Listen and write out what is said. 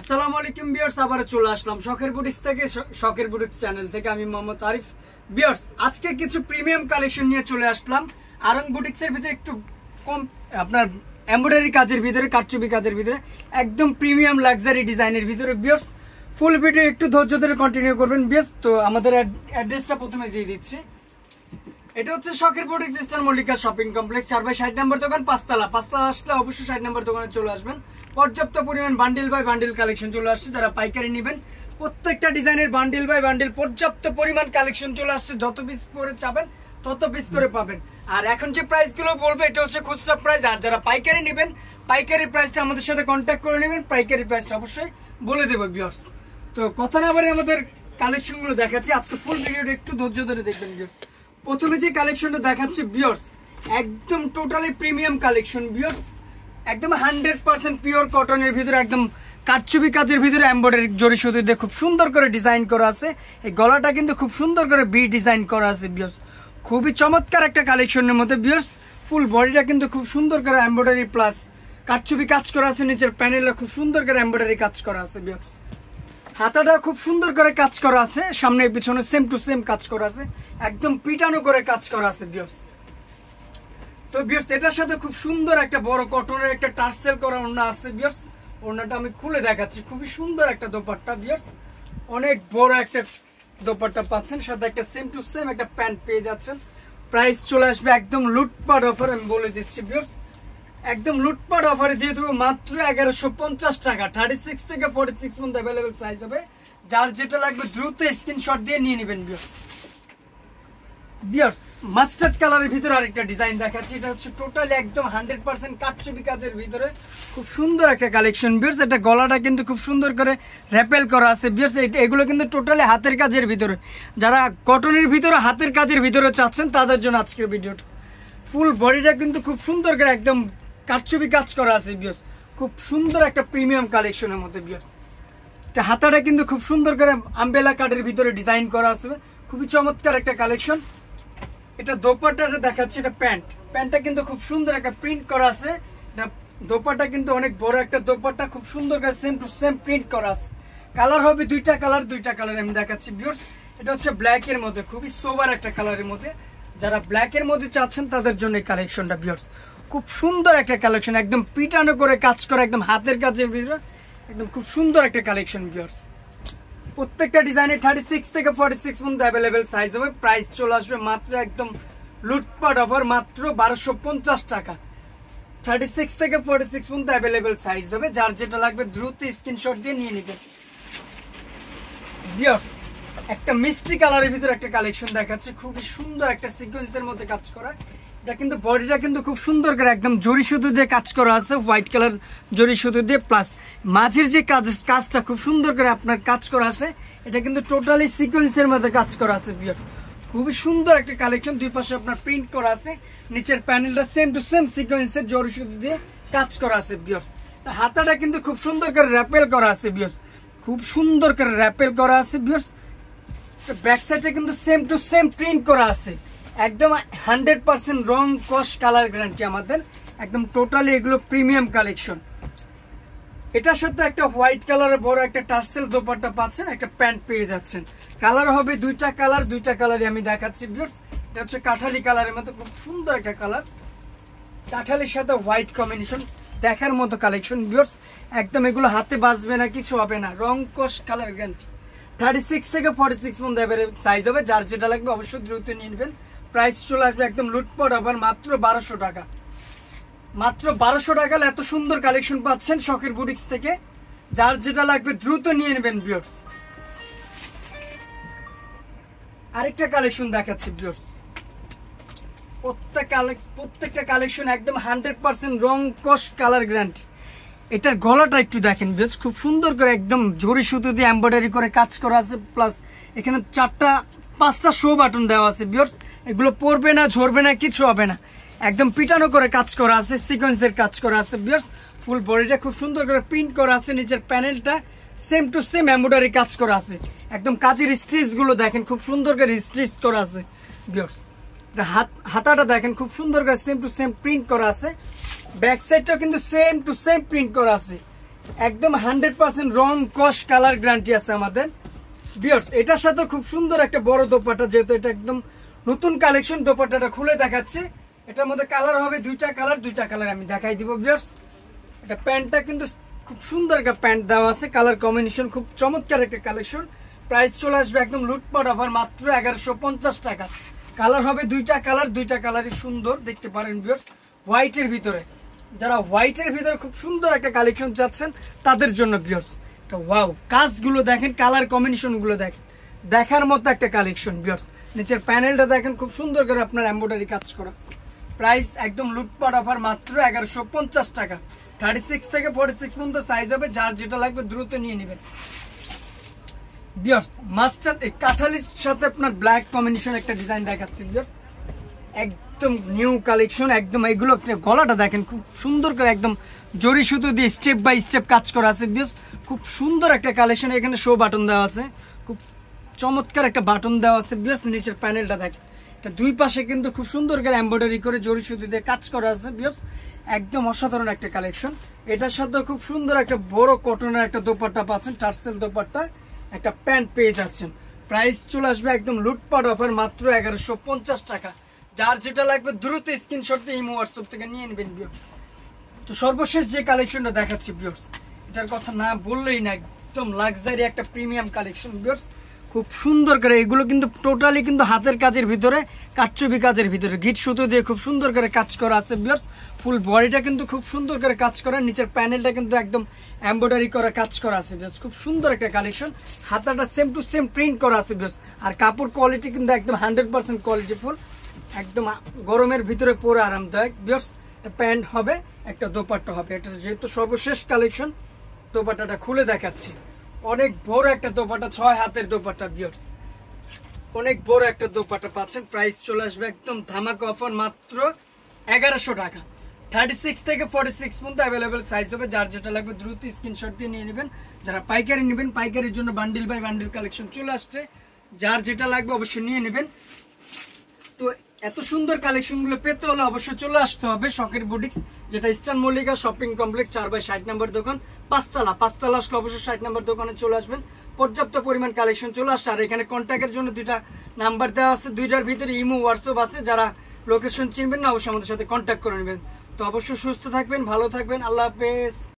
আসসালামু আলাইকুম ভিউয়ার্স, আবার চলে আসলাম শখের বুটিক্স থেকে। শখের বুটিক্স চ্যানেল থেকে আমি মোহাম্মদ আরিফ। ভিউয়ার্স, আজকে কিছু প্রিমিয়াম কালেকশন নিয়ে চলে আসলাম। আরং বুটিক্সের ভিতরে একটু কম আপনার এমব্রয়ডারি কাজের ভিতরে, কাটচুপি কাজের ভিতরে, একদম প্রিমিয়াম লাক্সারি ডিজাইনের ভিতরে। ভিউয়ার্স, ফুল ভিডিও একটু ধৈর্য ধরে কন্টিনিউ করবেন। ভিউয়ার্স, তো আমাদের অ্যাড্রেসটা প্রথমে দিয়ে দিচ্ছি। এটা হচ্ছে শখের boutiques, eastern Mallika shopping complex, 4/60 নম্বর দোকান, পাঁচতলা আসলে অবশ্যই 60 নম্বর দোকানে চলে আসবেন। পর্যাপ্ত পরিমাণ বান্ডিল বাই বান্ডিল কালেকশন চলে আসছে। যারা পাইকারি নেবেন, প্রত্যেকটা ডিজাইনের বান্ডিল বাই বান্ডিল পর্যাপ্ত পরিমাণ কালেকশন চলে আসছে। যত পিস করে চাবেন তত পিস করে পাবেন। আর এখন যে প্রাইসগুলো বলবো এটা হচ্ছে খুচরা প্রাইস। আর যারা পাইকারি নেবেন, পাইকারি প্রাইসটা আমাদের সাথে কন্ট্যাক্ট করে নেবেন। পাইকারি প্রাইসটা অবশ্যই বলে দেবো ভিউয়ার্স। তো কথা না বলে আমাদের কালেকশনগুলো দেখাচ্ছি। আজকে ফুল ভিডিওটা একটু ধৈর্য ধরে দেখবেন ভিউয়ার্স। প্রথমে যে কালেকশনটা দেখাচ্ছি ভিউয়ার্স, একদম টোটালি প্রিমিয়াম কালেকশন ভিউয়ার্স। একদম 100% পিওর কটনের ভিতরে, একদম কাটচুপি কাজের ভিতরে এমব্রয়ডারি জরি সুতো দিয়ে খুব সুন্দর করে ডিজাইন করা আছে। এই গলাটা কিন্তু খুব সুন্দর করে বি ডিজাইন করা আছে ভিউয়ার্স। খুবই চমৎকার একটা কালেকশনের মধ্যে ভিউয়ার্স। ফুল বডিটা কিন্তু খুব সুন্দর করে এমব্রয়ডারি প্লাস কাটচুপি কাজ করা আছে। নিচের প্যানেলে খুব সুন্দর করে এমব্রয়ডারি কাজ করা আছে ভিউয়ার্স। হাতাটা খুব সুন্দর করে কাজ করা আছে, সামনে পিছনে সেম টু সেম কাজ করা আছে, একদম পিটানো করে কাজ করা আছে ভিউয়ার্স। তো ভিউয়ার্স, এটার সাথে খুব সুন্দর একটা বড় কটনের একটা টার্সেল করা ওড়না আছে ভিউয়ার্স। ওড়নাটা আমি খুলে দেখাচ্ছি। খুবই সুন্দর একটা দোপাট্টা ভিউয়ার্স, অনেক বড় একটা দোপাট্টা পাচ্ছেন, সাথে একটা সেম টু সেম একটা প্যান্ট পেয়ে যাচ্ছেন। প্রাইস চলে আসবে একদম লুটপাট অফার, আমি বলে দিচ্ছি ভিউয়ার্স। একদম লুটপাট অফারে দিয়ে দেবো মাত্র 1150 টাকা। 36 থেকে 46 পর্যন্ত অ্যাভেলেবেল সাইজ হবে। যার যেটা লাগবে দ্রুত স্ক্রিনশট দিয়ে নিয়ে নেবেন ভিউয়ার্স। মাস্টার্ড কালারের ভিতরে আরেকটা ডিজাইন দেখাচ্ছি। এটা হচ্ছে টোটালি একদম 100% কাটচুপি কাজের ভিতরে খুব সুন্দর একটা কালেকশন ভিউয়ার্স। এটা গলাটা কিন্তু খুব সুন্দর করে র্যাপেল করা আছে ভিউয়ার্স। এগুলো কিন্তু টোটালি হাতের কাজের ভিতরে। যারা কটনের ভিতরে হাতের কাজের ভিতরে চাচ্ছেন তাদের জন্য আজকের ভিডিওটা। ফুল বডিটা কিন্তু খুব সুন্দর করে একদম কাটচুপি কাজ করা আছে ভিউয়ার্স। খুব সুন্দর একটা প্রিমিয়াম কালেকশনের মধ্যে ভিউয়ার্স। এটা হাতাটা কিন্তু খুব সুন্দর করে আমবেলা কাটের ভিতরে ডিজাইন করা আছে। খুবই চমৎকার একটা কালেকশন। এটা দোপাট্টাটা দেখাচ্ছি। এটা প্যান্টটা কিন্তু খুব সুন্দর একটা প্রিন্ট করা আছে। এটা দোপাট্টা কিন্তু অনেক বড় একটা দোপাট্টা, খুব সুন্দর করে সেম টু সেম প্রিন্ট করা আছে। কালার হবে দুইটা কালার আমি দেখাচ্ছি ভিউয়ার্স। এটা হচ্ছে ব্ল্যাকের মধ্যে, খুবই সোবার একটা কালারের মধ্যে। যারা ব্ল্যাকের মধ্যে চাচ্ছেন তাদের জন্য এই কালেকশনটা ভিউয়ার্স। খুব সুন্দর একটা কালেকশন, একদম পিটানো করে কাজ করা, একদম হাতের কাজের ভিতরে, একদম খুব সুন্দর একটা কালেকশন ভিউয়ার্স। প্রত্যেকটা ডিজাইনে 36 থেকে 46 পর্যন্ত অ্যাভেলেবেল সাইজ হবে। প্রাইস চলে আসবে মাত্র একদম লুটপাট অফার, মাত্র 1250 টাকা। 36 থেকে 46 পর্যন্ত অ্যাভেলেবেল সাইজ হবে। যার যেটা লাগবে দ্রুত স্ক্রিনশট দিয়ে নিয়ে নেবেন ভিউয়ার্স। একটা মিষ্টি কালারের ভিতরে একটা কালেকশন দেখাচ্ছে। খুবই সুন্দর একটা সিকোয়েন্সের মধ্যে কাজ করা। এটা কিন্তু বডিটা কিন্তু খুব সুন্দর করে একদম জরি সুতো দিয়ে কাজ করা আছে, হোয়াইট কালার জরি সুতো দিয়ে, প্লাস মাঝের যে কাজটা খুব সুন্দর করে আপনার কাজ করা আছে। এটা কিন্তু টোটালি সিকোয়েন্সের মধ্যে কাজ করা আছে ভিউয়ার্স। খুবই সুন্দর একটা কালেকশন। দুই পাশে আপনার প্রিন্ট করা আছে। নিচের প্যানেলটা সেম টু সেম সিকোয়েন্সের জরি সুতো দিয়ে কাজ করা আছে ভিউয়ার্স। হাতাটা কিন্তু খুব সুন্দর করে র্যাপেল করা আছে ভিউয়ার্স। খুব সুন্দর করে র্যাপেল করা আছে ভিউয়ার্স। ব্যাক সাইডে কিন্তু সেম টু সেম প্রিন্ট করা আছে। একদম 100% রং কস কালার গ্যারান্টি আমাদের। একদম টোটালি এগুলো প্রিমিয়াম কালেকশন। এটার সাথে একটা হোয়াইট কালারের বড় একটা টার্সেল দোপাট্টা পাচ্ছেন, একটা প্যান্ট পেয়ে যাচ্ছেন। কালার হবে দুইটা কালারই আমি দেখাচ্ছি ভিউয়ার্স। এটা হচ্ছে কাঠালি কালারের মধ্যে, খুব সুন্দর একটা কালার। কাঠালির সাথে হোয়াইট কম্বিনেশন, দেখার মতো কালেকশন ভিউয়ার্স। একদম এগুলো হাতে বাজবে না, কিছু হবে না, রং কস কালার গ্যারান্টি। 36 থেকে 46 পর্যন্ত সাইজ হবে। যার যেটা লাগবে অবশ্যই দ্রুত নিয়ে নেবেন। প্রাইস চলে আসবে একদম লুটপাট অফার, মাত্র 1200 টাকা। মাত্র 1200 টাকা এত সুন্দর কালেকশন পাচ্ছেন শখের বুটিক্স থেকে। যার যেটা লাগবে দ্রুত নিয়ে নেবেন ভিউয়ার্স। আরেকটা কালেকশন দেখাচ্ছি ভিউয়ার্স। প্রত্যেকটা কালেকশন একদম 100% রং কস কালার গ্যারান্টি। এটার গলাটা একটু দেখেন ভিউয়ার্স। খুব সুন্দর করে একদম জরি সুতো দিয়ে এমব্রয়ডারি করে কাজ করা আছে, প্লাস এখানে 5টা শো বাটন দেওয়া আছে ভিউয়ার্স। এগুলো পরবে না, ঝরবে না, কিছু হবে না। একদম পিটানো করে কাজ করা আছে, সিকোয়েন্সের কাজ করা আছে ভিউয়ার্স। ফুল বডিটা খুব সুন্দর করে প্রিন্ট করা আছে। নিচের প্যানেলটা সেম টু সেম এমব্রয়ডারি কাজ করা আছে। একদম কাজের স্টিচ গুলো দেখেন, খুব সুন্দর করে স্টিচ করা আছে ভিউয়ার্স। হাতাটা দেখেন, খুব সুন্দর করে সেম টু সেম প্রিন্ট করা আছে। ব্যাক সাইডটাও কিন্তু সেম টু সেম প্রিন্ট করা আছে। একদম 100% রং কস কালার গ্যারান্টি আছে আমাদের ভিউয়ার্স। এটার সাথে খুব সুন্দর একটা বড় দোপাট্টা, যেহেতু এটা একদম নতুন কালেকশন, দোপাট্টাটা খুলে দেখাচ্ছি। এটার মধ্যে কালার হবে দুইটা কালার আমি দেখাই দিব ভিউয়ার্স। এটা প্যান্টটা কিন্তু খুব সুন্দর একটা প্যান্ট দেওয়া আছে, কালার কম্বিনেশন খুব চমৎকার একটা কালেকশন। প্রাইস চলে আসবে একদম লুটপাট অফার মাত্র 1150 টাকা। কালার হবে দুইটা কালারই সুন্দর দেখতে পারেন ভিউয়ার্স। হোয়াইটের ভিতরে, যারা হোয়াইটের ভিতরে খুব সুন্দর একটা কালেকশন চাচ্ছেন তাদের জন্য ভিউয়ার্স। ওয়াও, কাজগুলো দেখেন, কালার কম্বিনেশন গুলো দেখেন, দেখার মতো একটা কালেকশন ভিউয়ার্স। নিচের প্যানেলটা দেখেন খুব সুন্দর করে আপনার এমব্রয়ডারি কাজ করা। প্রাইস একদম লুটপাট অফার মাত্র 1150 টাকা। 36 থেকে 46 পর্যন্ত সাইজ হবে, যার যেটা লাগবে দ্রুত নিয়ে নেবেন ভিউয়ার্স। মাস্টার্ড কাঠালির সাথে আপনার ব্ল্যাক কম্বিনেশন একটা ডিজাইন দেখাচ্ছি ভিউয়ার্স, একদম নিউ কালেকশন। একদম এগুলো গলাটা দেখেন খুব সুন্দর করে একদম জরি সুতো দিয়ে স্টেপ বাই স্টেপ কাজ করা আছে ভিউয়ার্স। খুব সুন্দর একটা কালেকশন। এখানে শো বাটন দেওয়া আছে, খুব চমৎকার একটা বাটন দেওয়া আছে ভিউয়ার্স। নিচের প্যানেলটা দেখেন, এটা দুই পাশে কিন্তু খুব সুন্দর করে এমব্রয়ডারি করে জরি সুতো দিয়ে কাজ করা আছে ভিউয়ার্স। একদম অসাধারণ একটা কালেকশন। এটার সাথে খুব সুন্দর একটা বড় কটনের একটা দোপাট্টা পাচ্ছেন, টার্সেল দোপাট্টা, একটা প্যান্ট পেয়ে যাচ্ছেন। প্রাইস চলে আসবে একদম লুটপাট অফার মাত্র 1150 টাকা। যার যেটা লাগবে দ্রুত স্ক্রিনশট দিয়ে ইমো হোয়াটসঅ্যাপ থেকে নিয়ে নেবেন ভিউয়ার্স। তো সর্বশেষ যে কালেকশনটা দেখাচ্ছি ভিউয়ার্স, এটার কথা না বললেই না, একদম লাক্সারি একটা প্রিমিয়াম কালেকশন ভিউয়ার্স। খুব সুন্দর করে এগুলো কিন্তু টোটালি কিন্তু হাতের কাজের ভিতরে, কাটছবি কাজের ভিতরে গিট সুতো দিয়ে খুব সুন্দর করে কাজ করা আছে ভিউয়ার্স। ফুল বডিটা কিন্তু খুব সুন্দর করে কাজ করা, নিচের প্যানেলটা কিন্তু একদম এমব্রয়ডারি করা কাজ করা আছে ভিউয়ার্স। খুব সুন্দর একটা কালেকশন, হাতাটা সেম টু সেম প্রিন্ট করা আছে ভিউয়ার্স। আর কাপড় কোয়ালিটি কিন্তু একদম 100% কোয়ালিটি ফুল, একদম গরমের ভিতরে পরে আরামদায়ক ভিউয়ার্স। একটা প্যান্ট হবে, একটা দোপাট্টা হবে। এটা যেহেতু সর্বশেষ কালেকশন, দোপাট্টাটা খুলে দেখাচ্ছি। অনেক বড় একটা দোপাট্টা, 6 হাতের দোপাট্টা ভিউয়ার্স, অনেক বড় একটা দোপাট্টা পাচ্ছেন। প্রাইস চলে আসবে একদম ধামাকা অফার মাত্র 1100 টাকা। 36 থেকে 46 পর্যন্ত অ্যাভেলেবেল সাইজ হবে, যার যেটা লাগবে দ্রুত স্ক্রিনশট দিয়ে নিয়ে নেবেন। যারা পাইকারি নেবেন, পাইকারির জন্য বান্ডিল বাই বান্ডিল কালেকশন চলে আসছে, যার যেটা লাগবে অবশ্যই নিয়ে নেবেন। তো এত সুন্দর কালেকশনগুলো পেতে হলে অবশ্যই চলে আসতে হবে শখের বুটিক্স, যেটা ইস্টার্ন মল্লিকা শপিং কমপ্লেক্স 4/60 নম্বর দোকান, পাঁচতলা আসলে অবশ্যই 60 নম্বর দোকানে চলে আসবেন। পর্যাপ্ত পরিমাণ কালেকশন চলে আসছে। আর এখানে কন্ট্যাক্টের জন্য দুইটা নাম্বার দেওয়া আছে, দুইটার ভিতরে ইমো হোয়াটসঅ্যাপ আছে। যারা লোকেশন চিনবেন না অবশ্যই আমাদের সাথে কন্ট্যাক্ট করে নেবেন। তো অবশ্যই সুস্থ থাকবেন, ভালো থাকবেন, আল্লাহ হাফেজ।